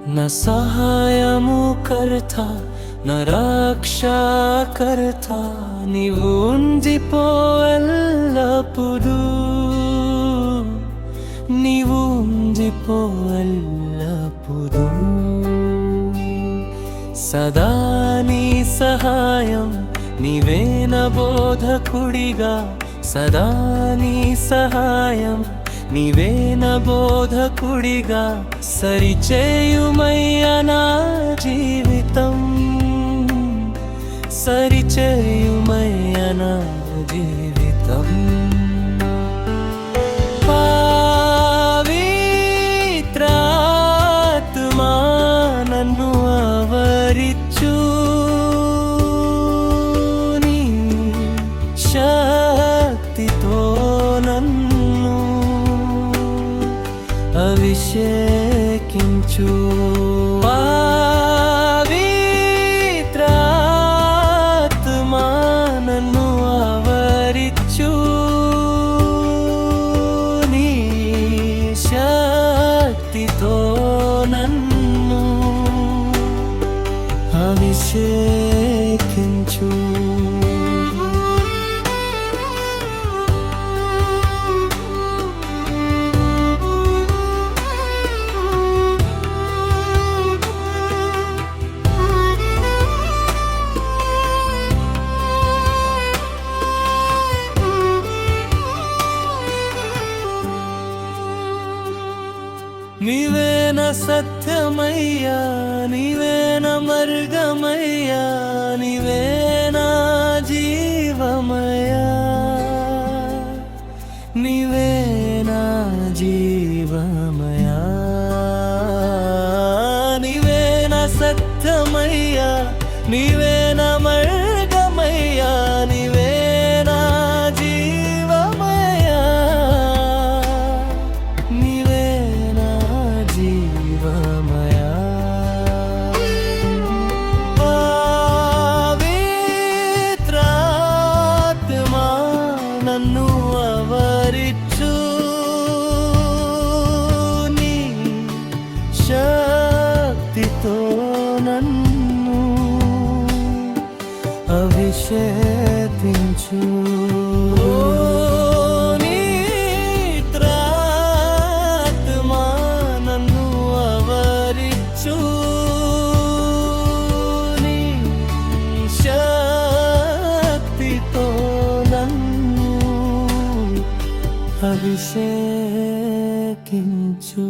न సహాయము కర్త न రక్షకర్త నీవు ఉండిపో ఎల్లప్పుడూ నీవు ఉండిపో ఎల్లప్పుడూ సదా నీ సహాయం నీవే నా బోధకుడిగా సదా నీ సహాయం నీవే నా బోధకుడిగా సరిచేయుమయ్యా నా జీవితం సరిచేయుమయ్యా నా జీవితం పవిత్రాత్మా నన్ను ఆవరించు నీ శక్తితో నన్ను అభిషేకించు పవిత్రాత్మా నన్ను ఆవరించు నీ శక్తితో నన్ను అభిషేకించు నీవే నా సత్యమయ్యా నీవే నా మార్గమయ్యా నీవే నా జీవమయ్యా నీవే నా జీవమయ్యా నీవే నా సత్యమయ్యా నీవే నా మార్గమయ్యా నీవే నా జీవమయ్యా నీవే నా జీవమయ్యా పవిత్రాత్మా నన్ను ఆవరించు నీ శక్తితో నన్ను అభిషేకించు నీత్రాత్మా నన్ను ఆవరించు నీ శక్తితో నన్ను అభిషేకించు